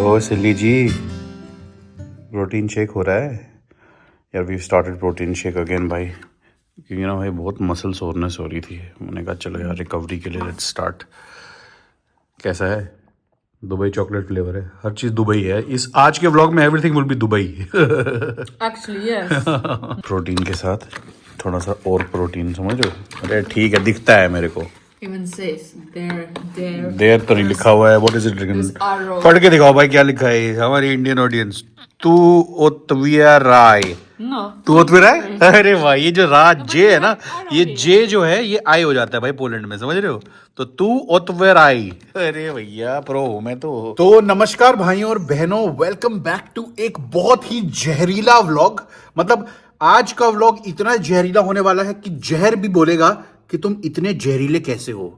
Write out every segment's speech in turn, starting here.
ओ सिल्ली जी, protein shake हो रहा है यार। We started protein shake again भाई, क्योंकि ना भाई बहुत मसल सोरनेस हो रही थी। मैंने कहा चलो यार रिकवरी के लिए लेट्स स्टार्ट। कैसा है? दुबई चॉकलेट फ्लेवर है, हर चीज़ दुबई है। इस आज के व्लॉग में everything will be Dubai. Actually, yes. Protein के साथ थोड़ा सा और प्रोटीन, समझ रहे हो? अरे ठीक है, दिखता है मेरे को। Even says there. देर तो नहीं लिखा हुआ है। What is it? arrow. पढ़ के दिखाओ भाई क्या लिखा है हमारी इंडियन ऑडियंस। तू ओतविया राय, No. तू ओतविया राय। अरे भाई ये जो रा जे है ना, ये जे जो है ये आई हो जाता है भाई पोलैंड में, समझ रहे हो? तो तू ओतविया राय। अरे भैया प्रो हूं मैं तो नमस्कार भाइयों और बहनों, वेलकम बैक टू एक बहुत ही जहरीला व्लॉग। मतलब आज का व्लॉग इतना जहरीला होने वाला है कि जहर भी बोलेगा कि तुम इतने जहरीले कैसे हो।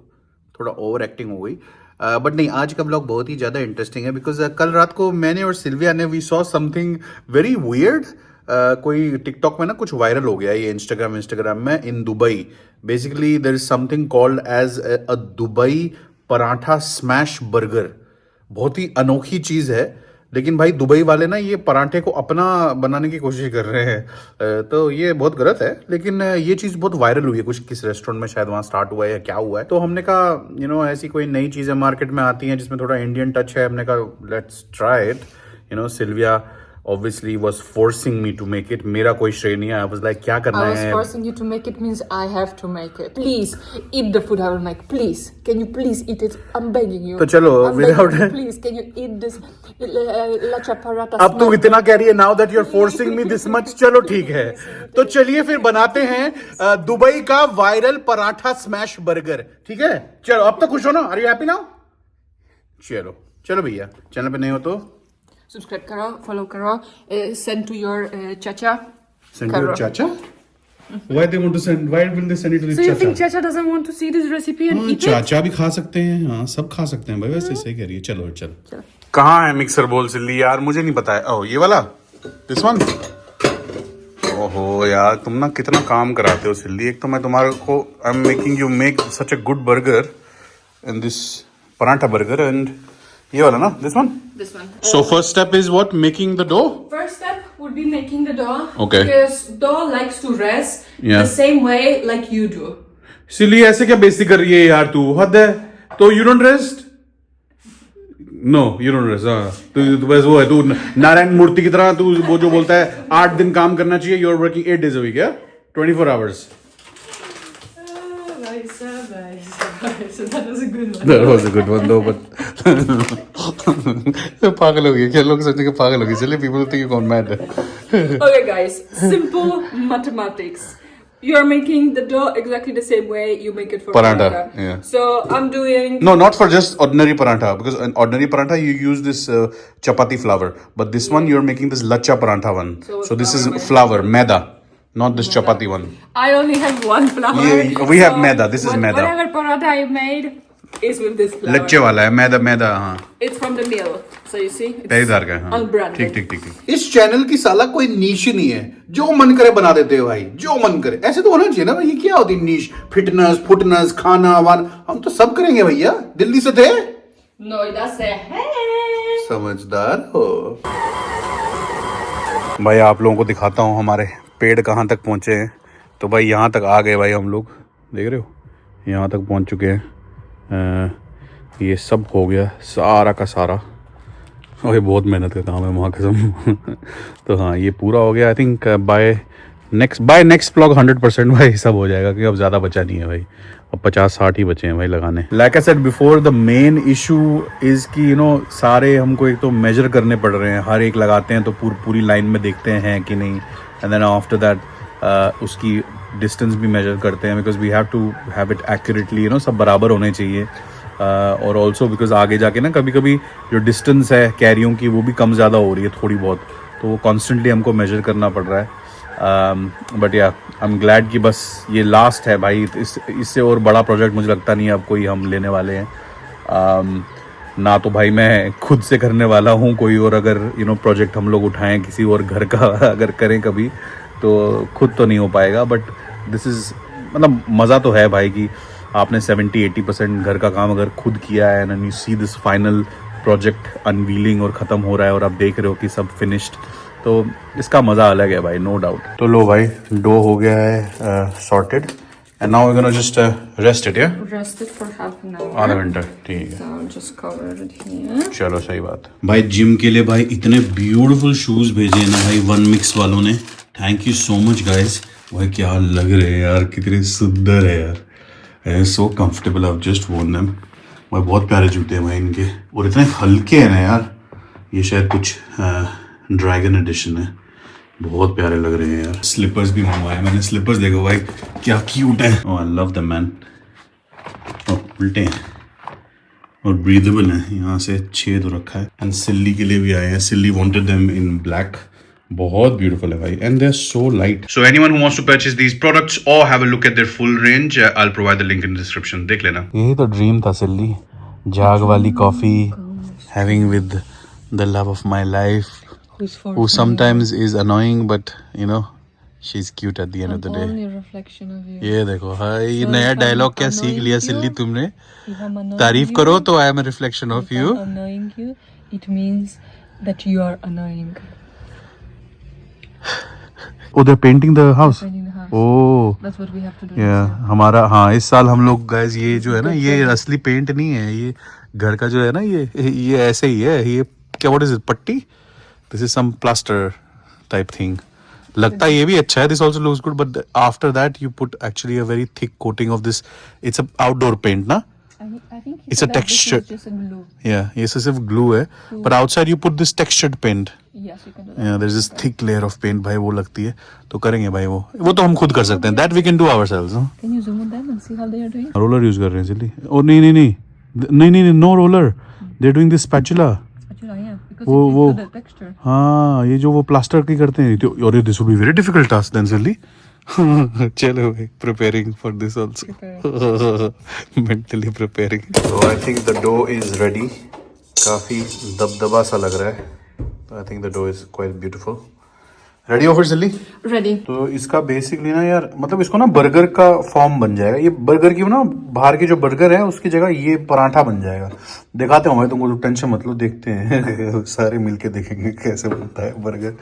थोड़ा ओवर एक्टिंग हो गई, बट नहीं, आज का ब्लॉग बहुत ही ज़्यादा इंटरेस्टिंग है। बिकॉज कल रात को मैंने और सिल्विया ने we saw something very weird. कोई टिकटॉक में ना कुछ वायरल हो गया, ये इंस्टाग्राम में, in Dubai. Basically there is something called as a Dubai paratha smash burger. बहुत ही अनोखी चीज़ है, लेकिन भाई दुबई वाले ना ये पराठे को अपना बनाने की कोशिश कर रहे हैं। तो ये बहुत गलत है, लेकिन ये चीज़ बहुत वायरल हुई है। कुछ किस रेस्टोरेंट में शायद वहाँ स्टार्ट हुआ है या क्या हुआ है। तो हमने कहा ऐसी कोई नई चीज़ें मार्केट में आती हैं जिसमें थोड़ा इंडियन टच है। हमने कहा let's try it. Silvia obviously was forcing me to make it. मेरा कोई श्रेय नहीं है। I was like क्या करना है? I was forcing you to make it means I have to make it. Please eat the food I will make. Please, can you please eat it? I'm begging you. तो चलो without please, can you eat this lacha paratha? अब तू इतना कह रही है, now that you're forcing me this much, चलो ठीक है। तो चलिए फिर बनाते हैं दुबई का वायरल पराठा स्मैश बर्गर। ठीक है, चलो अब तो खुश हो ना? Are you happy now? चलो भैया, चैनल पे नहीं हो तो Subscribe करो, follow करो, send to your chacha. send to your chacha. Why they want to send? Why will they send it to the So you chacha? think chacha doesn't want to see this recipe and eat it? चाचा भी खा सकते हैं, हाँ सब खा सकते हैं भाई। वैसे सही कह रही है। चलो कहाँ है मिक्सर बोल सिल्ली यार? मुझे नहीं पता है। ओह ये वाला, दिस वन। ओहो यार, तुम ना कितना काम कराते हो सिल्ली। एक तो मैं तुम्हारे को I am making you make such a good burger and this paratha burger and ये वाला ना, this one. So first step is what? Making the dough? First step would be making the dough. Okay. Because dough likes to rest the same way like you do. सिली ऐसे क्या बेइज्जती कर रही है यार तू? हद है। तो you don't rest? No, you don't rest. हाँ, तू बस वो है, तू नारायण मूर्ति की तरह तू वो जो बोलता है 8 दिन काम करना चाहिए। You are working 8 days a week, yeah? 24 hours. So that was a good one. That was a good one though, but पागल हो गई क्या? लोग सोचते हैं पागल हो गई। चलिए, people think you're gone mad. Okay guys, simple mathematics. You are making the dough exactly the same way you make it for Paratha, paratha. yeah. So I'm doing. No, not for just ordinary paratha, because in ordinary paratha you use this chapati flour, but this one you're making this lacha paratha one. So this is flour, maida, not this chapati one. I only have one flour. Yeah, we have maida. This is maida. Whatever paratha I made is with this flour. लच्चे वाला है, मैदा हाँ। It's from the mill, so you see. तेजदार का है, हाँ। Unbranded. ठीक। इस channel की साला कोई नीश ही नहीं है। जो मन करे बना देते हो भाई, जो मन करे। ऐसे तो होना चाहिए ना भाई। ये क्या होती नीश? फिटनेस, खाना वान, हम तो सब करेंगे भैया। दिल्ली से थे, नोएडा से है। समझदार हो भाई। आप लोगों को दिखाता हूँ हमारे पेड़ कहाँ तक पहुँचे हैं। तो भाई यहाँ तक आ गए भाई हम लोग, देख रहे हो? यहाँ तक पहुँच चुके हैं। ये सब हो गया सारा का सारा। और ये बहुत मेहनत का काम है वहाँ कसम। तो हाँ, ये पूरा हो गया। I think by next vlog 100% भाई सब हो जाएगा, क्योंकि अब ज़्यादा बचा नहीं है भाई। अब 50-60 ही बचे हैं भाई लगाने। Like I said before, the main issue is कि सारे हमको एक तो मेजर करने पड़ रहे हैं। हर एक लगाते हैं तो पूरी लाइन में देखते हैं कि नहीं, एंड देन आफ्टर दैट उसकी डिस्टेंस भी मेजर करते हैं, because we have to have it accurately. सब बराबर होने चाहिए। और ऑल्सो बिकॉज आगे जाके ना कभी कभी जो डिस्टेंस है कैरियों की वो भी कम ज़्यादा हो रही है थोड़ी बहुत, तो वो कॉन्स्टेंटली हमको मेजर करना पड़ रहा है। बट या आई एम ग्लैड कि बस ये लास्ट है भाई। इससे और बड़ा प्रोजेक्ट मुझे लगता नहीं है अब कोई हम लेने वाले हैं। ना तो भाई मैं खुद से करने वाला हूँ कोई और, अगर प्रोजेक्ट हम लोग उठाएं किसी और घर का अगर करें कभी, तो खुद तो नहीं हो पाएगा, बट दिस इज़ मतलब मज़ा तो है भाई कि आपने 70-80% घर का काम अगर खुद किया है and you see this final project unveiling और ख़त्म हो रहा है और आप देख रहे हो कि सब फिनिश्ड, तो इसका मज़ा अलग है भाई, नो डाउट। तो लो भाई, डो हो गया है sorted and now we gonna just rest it, या Rest it for half an hour. आधा घंटा, ठीक है। So I'll just cover it here. चलो सही बात। भाई जिम के लिए भाई इतने ब्यूटीफुल शूज़ भेजे हैं ना भाई वन मिक्स वालों ने, thank you so much guys. भाई क्या लग रहे हैं यार, कितने सुंदर है यार, है सो कंफर्टेबल, आई जस्ट वोन देम। भाई बहुत प्यारे जूते हैं भाई इनके, और इतने हल्के हैं ना यार, ये शायद कुछ ड्रैगन एडिशन है, बहुत प्यारे लग रहे हैं यार। स्लीपर्स भी मंगवाए मैंने, स्लीपर्स देखो भाई क्या क्यूट है, ओह आई लव द मैन। उल्टे हैं और ब्रीदेबल है, यहाँ से छेद हो रखा है। एंड सिल्ली के लिए भी आए हैं, silly wanted them in black, बहुत ब्यूटीफुल है भाई and they are so light. So anyone who wants to purchase these products और have a look at their full range, I will provide the link in description, देख लेना। यही तो dream था silly, जाग वाली coffee having with the love of my life, who sometimes is annoying but you know she's cute at the end of the day. Only reflection of you. ये देखो हाय, ये नया डायलॉग क्या सीख लिया सिल्ली तुमने, If I'm annoying तारीफ you, करो तो I am a reflection of if you. I'm annoying you, it means that you are annoying. Oh, they're painting the house. Painting the house. Oh, That's what we have to do. yeah, हमारा हाँ इस साल हम लोग guys ये जो है ना, ये असली पेंट नहीं है, ये घर का जो है ना, ये ऐसे ही है, ये क्या व्हाट इज इट, पट्टी, this is some plaster type thing. लगता है ये भी अच्छा है, this also looks good, but after that you put actually a very thick coating of this, it's a outdoor paint ना, I think he It's a said that this texture. is just a glue. yeah, ये सिर्फ glue है, but outside you put this textured paint. Yes, you can do that. Yeah, there's this thick layer of paint भाई, वो लगती है, तो करेंगे भाई वो तो हम खुद कर सकते हैं, that we can do ourselves, huh? Can you zoom on them and see how they are doing? Roller use कर रहे हैं सिल्ली, और नहीं no roller, they are doing this spatula. Spatula, yeah, because वो it's the texture. हाँ, ये जो वो प्लास्टर की करते हैं, तो और this would be very difficult task then silly. चलो भाई, preparing for this also, mentally preparing. So I think the dough is ready, काफी दबदबा सा लग रहा है, I think the dough is quite beautiful. Ready हो फिर सिल्ली? Ready. तो इसका बेसिकली ना यार, मतलब इसको ना बर्गर का फॉर्म बन जाएगा, ये बर्गर की ना बाहर की जो बर्गर है उसकी जगह ये पराठा बन जाएगा। दिखाते हो भाई तुमको, तो टेंशन मत लो, देखते हैं सारे मिलके देखेंगे कैसे बनता है बर्गर।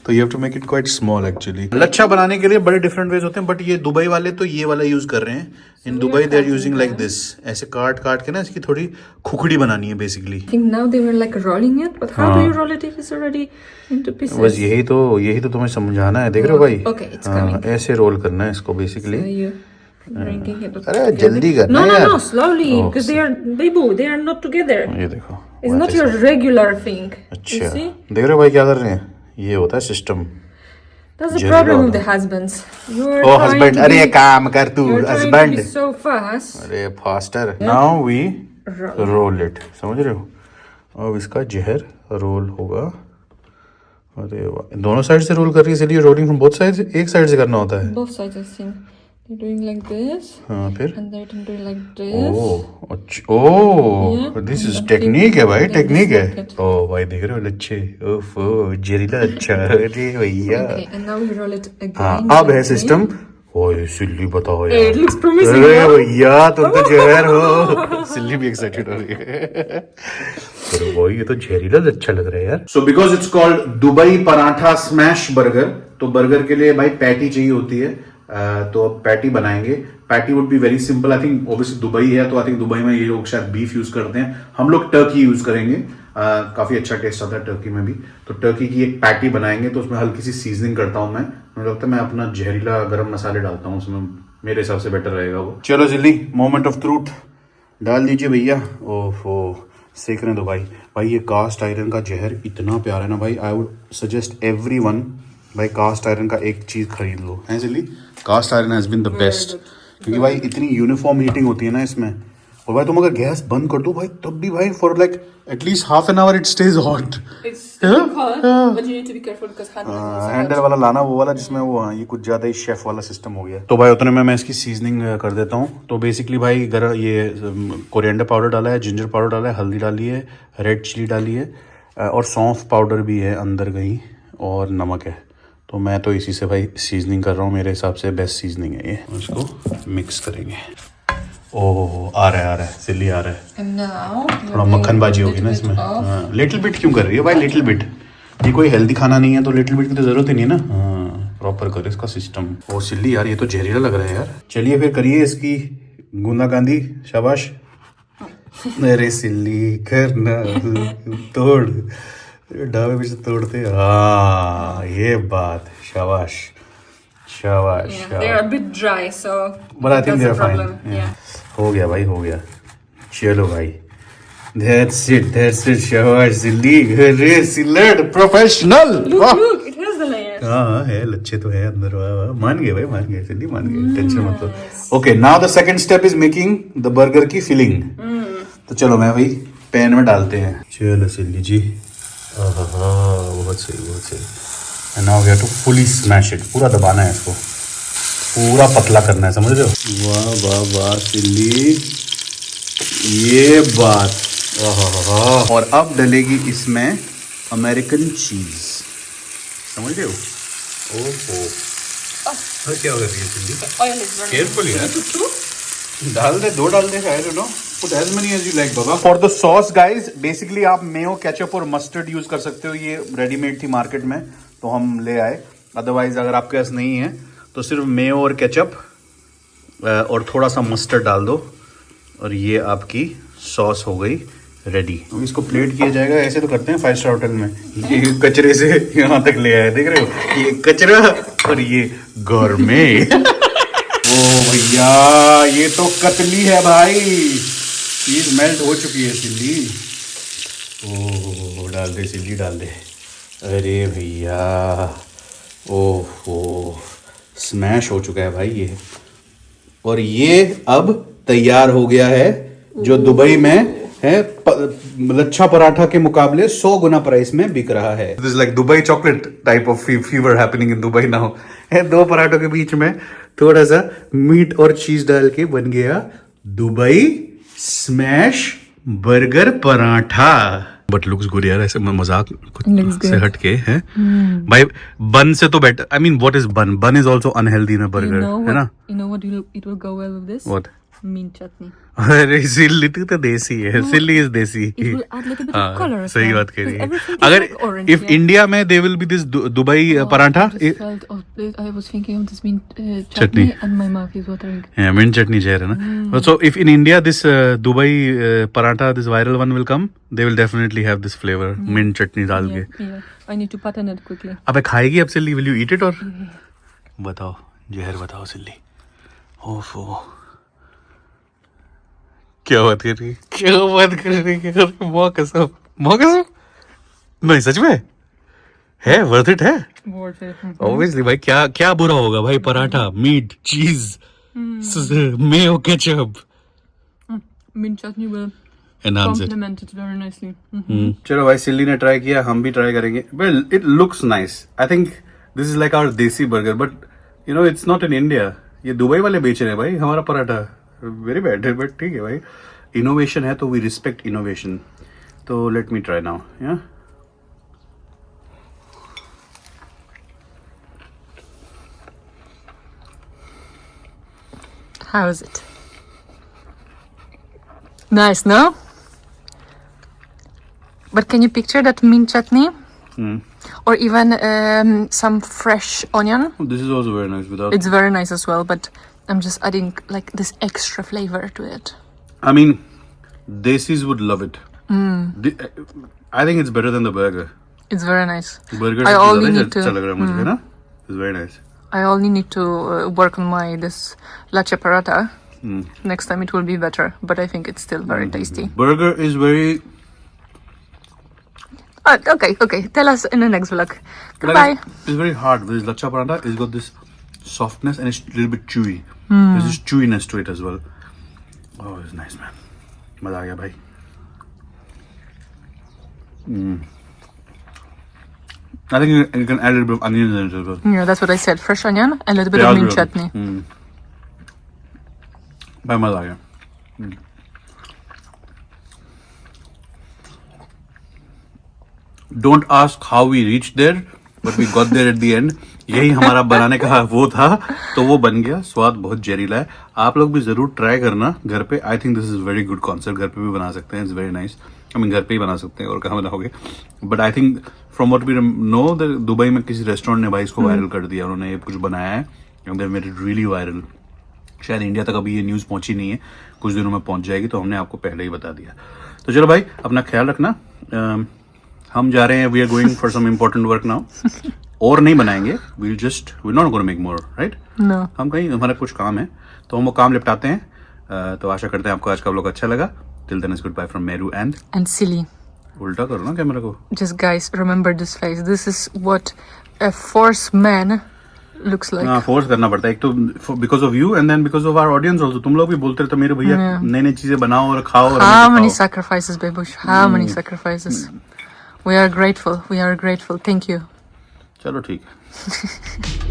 तो you have to make it quite small actually. लच्छा बनाने के लिए बड़े डिफरेंट वेज होते हैं, बट ये दुबई वाले तो ये वाला यूज कर रहे हैं। In Dubai they are using like this, ऐसे काट के ना इसकी थोड़ी खुखड़ी बनानी है basically. I think now they were like rolling it, but how do you roll it if it's already into pieces? बस यही तो तुम्हें समझाना है, देख रहे हो भाई? Okay, it's coming. ऐसे रोल करना है इसको basically. So you bringing it. अरे जल्दी करना No, यार। no, slowly, because they are not together. ये देखो, It's not your regular thing. अच्छा, You see? देख रहे हो भाई क्या कर रहे हैं, ये होता है system. That's the Jelly problem roll. with the husbands. You are oh trying husband, to अरे be- काम कर तू You're trying to husband, be so fast. अरे faster. Now we Roll. Roll it, समझ रहे हो? अब इसका जहर रोल होगा। अरे वाह, दोनों साइड से रोल कर रही है इसलिए रोलिंग फ्रॉम बोथ साइड्स, एक साइड से करना होता है। Both sides, I think. They're doing like this, हाँ फिर and they're doing like this. ओह अच्छा, ओह दिस इज टेक्निक है भाई, टेक्निक है। Like ओ भाई देख रहे हो लच्छे, ओफो जहरीला अच्छा, अरे भैया। Okay, and now we roll it again. हाँ अब है सिस्टम। ओए सिल्ली बताओ Hey, यार, it looks promising. अरे huh? भैया तुम तो जहर हो। सिल्ली भी एक्साइटेड हो रही है। अरे भाई ये तो जहरीला अच्छा लग रहा है यार। So because it's called Dubai paratha smash burger, तो बर्गर के लिए भाई पैटी चाहिए होती है, तो अब पैटी बनाएंगे। Patty would be very simple, I think obviously Dubai है तो आई थिंक दुबई में ये लोग शायद बीफ यूज करते हैं, हम लोग टर्की यूज करेंगे। काफी अच्छा टेस्ट आता है टर्की में भी। तो टर्की की एक पैटी बनाएंगे, तो उसमें हल्की सी सीजनिंग करता हूँ मैं, मुझे लगता है मैं अपना जहरीला गरम मसाले डालता हूँ उसमें, मेरे हिसाब से बेटर रहेगा वो। चलो जिल्ली, मोमेंट ऑफ ट्रूथ डाल दीजिए भैया। ओहो सेकने दो भाई। भाई ये कास्ट आयरन का जहर इतना प्यारा है ना भाई, आई वुड सजेस्ट एवरीवन भाई कास्ट आयरन का एक चीज खरीद लो है silly, cast iron has been the best, क्योंकि भाई इतनी यूनिफॉर्म हीटिंग होती है ना इसमें, और भाई तुम अगर गैस बंद कर दो भाई तब भी भाई for like at least half an hour it stage hot. It's still hot, but you need to be careful because handle वाला लाना, वो वाला जिसमें वो, हाँ ये कुछ ज्यादा ही शेफ वाला सिस्टम हो गया। तो भाई उतने में मैं इसकी सीजनिंग कर देता हूँ। तो बेसिकली भाई गरम ये कोरिएंडर पाउडर डाला है, जिंजर पाउडर डाला है, हल्दी डाली है, रेड चिली डाली है, और सौंफ पाउडर भी है अंदर कहीं, और नमक है। तो मैं तो इसी से भाई सीजनिंग कर रहा हूँ, मेरे हिसाब से बेस्ट सीजनिंग है ये। इसको मिक्स करेंगे। ओह आ रहा है सिल्ली आ रहा है। And now थोड़ा मक्खन बाजी होगी ना इसमें। हाँ लिटिल बिट क्यों कर रही है भाई, लिटिल बिट, ये कोई हेल्दी खाना नहीं है तो लिटिल बिट की तो जरूरत ही नहीं है ना। हाँ प्रॉपर कर इसका सिस्टम। ओ सिल्ली यार ये तो जहरीला लग रहा है यार। चलिए फिर करिए इसकी गूंदागांदी, शाबाश। अरे सिल्ली करना तोड़, ढाबे पे से तोड़ते। हाँ ये बात, शाबाश शाबाश yeah, शाबाश। they're a bit dry, so But I think that's they're a fine. problem. Yeah. हो गया भाई हो गया। चलो भाई that's it शाबाश सिल्ली। अरे सिल्लड professional. Look, it has the layers. हाँ है, लच्छे तो है अंदर। वाह वाह, मान गए भाई, मान गए सिल्ली, मान गए, टेंशन मत लो। Okay now the second step is making the burger की फिलिंग। तो चलो मैं भाई पैन में डालते हैं। चलो सिल्ली जी, बहुत सही बहुत सही। And now we have to fully smash it, पूरा दबाना है इसको, पूरा पतला करना है, समझ रहे हो। वाह वाह वाह सिल्ली, ये बात। और अब डलेगी इसमें अमेरिकन चीज, समझ रहे हो। ओहो क्या हो रही है silly, Oil is burning. Carefully यार। Put two? डाल दे, दो डाल दे, I don't know, put as many as you like बाबा। For the sauce guys basically आप मेयो, केचप और मस्टर्ड यूज कर सकते हो, ये रेडीमेड थी मार्केट में तो हम ले आए। अदरवाइज अगर आपके पास नहीं है तो सिर्फ मेयो और केचप और थोड़ा सा मस्टर्ड डाल दो और ये आपकी सॉस हो गई रेडी। तो इसको प्लेट किया जाएगा, ऐसे तो करते हैं 5 स्टार होटल में। ये कचरे से यहाँ तक ले आए, देख रहे हो, ये कचरा और ये गौरमे। ओ भैया ये तो कतली है भाई, चीज मेल्ट हो चुकी है सिल्ली। ओ डाल दे सिल्ली, डाल दे। अरे भैया ओहो स्मैश हो चुका है भाई ये। और ये अब तैयार हो गया है, जो दुबई में है लच्छा पराठा के मुकाबले 100 गुना प्राइस में बिक रहा है। This like Dubai chocolate type of fever happening in Dubai now. दो पराठों के बीच में थोड़ा सा मीट और चीज डाल के बन गया Dubai smash burger paratha. But looks good यार, ऐसे मजाक कुछ से हट के है भाई। बन से तो better, I mean what is बन, बन is also unhealthy in a burger, है ना। You know what it will go well with this? What? Mint chutney. अरे सिल्ली तू तो देसी है, सिल्ली इज देसी। It will add little bit of color. as सही well. बात कह रही है। Everything is अगर like orange, if yeah. India में they will be this Dubai paratha, I just felt, I was thinking of this mint chutney and my mouth is watering. Mint chutney जहर है ना। So if in India this Dubai paratha, this viral one will come, they will definitely have this flavour, mint chutney डाल के। Yeah. I need to patent it quickly. अबे खाएगी अब सिल्ली, will you eat it? और बताओ जहर बताओ सिल्ली। ओफो क्या बात कर रही है, क्या बात कर रही है, मौका कसम, मौका कसम नहीं, सच में है, वर्थ इट है Worth it. ऑब्वियसली भाई। क्या क्या बुरा होगा भाई, पराठा, मीट, चीज, Mayo, ketchup, Mint chutney will enhance it. complement it very nicely. चलो भाई सिल्ली ने ट्राई किया, हम भी ट्राई करेंगे। Well it looks nice, I think this is like our desi burger, but you know it's not in India. ये Dubai वाले बेच रहे हैं भाई हमारा पराठा, वेरी बैड है, बट ठीक है भाई, इनोवेशन है तो वी रिस्पेक्ट इनोवेशन। तो लेट मी ट्राई नाउ। या How is it? Nice, no? But can you picture that mint chutney? Or even some fresh onion? This is also very nice without, It's very nice as well, but I'm just adding like this extra flavor to it. I mean, Desis would love it. I think it's better than the burger. It's very nice. Burger I से only ज़्यादा need to- अच्छा लग रहा है मुझे, है ना? It's very nice. I only need to work on my this latte paratha. Next time it will be better, but I think it's still very tasty. Burger is very Okay. Tell us in the next vlog. like, Goodbye. it's very hard. With lachha paratha, it's got this softness and it's a little bit chewy. There's this chewiness to it as well. Oh, it's nice, man. मजा आ गया भाई। I think you can add a little bit of onions in it as well. Yeah, that's what I said. Fresh onion and a little bit प्याज of भी mint डालो। chutney. भाई मजा आ गया। Don't ask how we reached there, but we got there at the end. यही हमारा बनाने का वो था, तो वो बन गया। स्वाद बहुत जहरीला है। आप लोग भी जरूर ट्राई करना घर पे। I think this is very good concept. घर पे भी बना सकते हैं, it's very nice. I mean घर पे ही बना सकते हैं, और कहाँ बनाओगे। But I think from what we know, Dubai में किसी रेस्टोरेंट ने भाई इसको वायरल कर दिया। उन्होंने ये कुछ बनाया है and they made it really viral. शायद इंडिया तक अभी ये न्यूज़ पहुंची नहीं है, कुछ दिनों में पहुंच जाएगी, तो हमने आपको पहले ही बता दिया। तो चलो भाई, अपना ख्याल रखना। हम जा रहे हैं, we are going for some important work now. और नहीं बनाएंगे, we not gonna make more, right. No. हम कहीं, हमारा कुछ काम है, तो हम वो काम निपटाते हैं। तो आशा करते हैं आपको आज का व्लॉग अच्छा लगा। Till then is good bye from मेरू एंड Silly. उल्टा करो ना कैमरा को। Just guys, remember this face. This is what a force man looks like. हाँ, फोर्स करना पड़ता है एक तो, because of you and then because of our audience also. तुम लोग भी बोलते रहते मेरे भैया नई नई चीजें बनाओ और खाओ और How हमें many दिखाओ। sacrifices, Babush? How many sacrifices? We are grateful. We are grateful. Thank you. चलो ठीक है।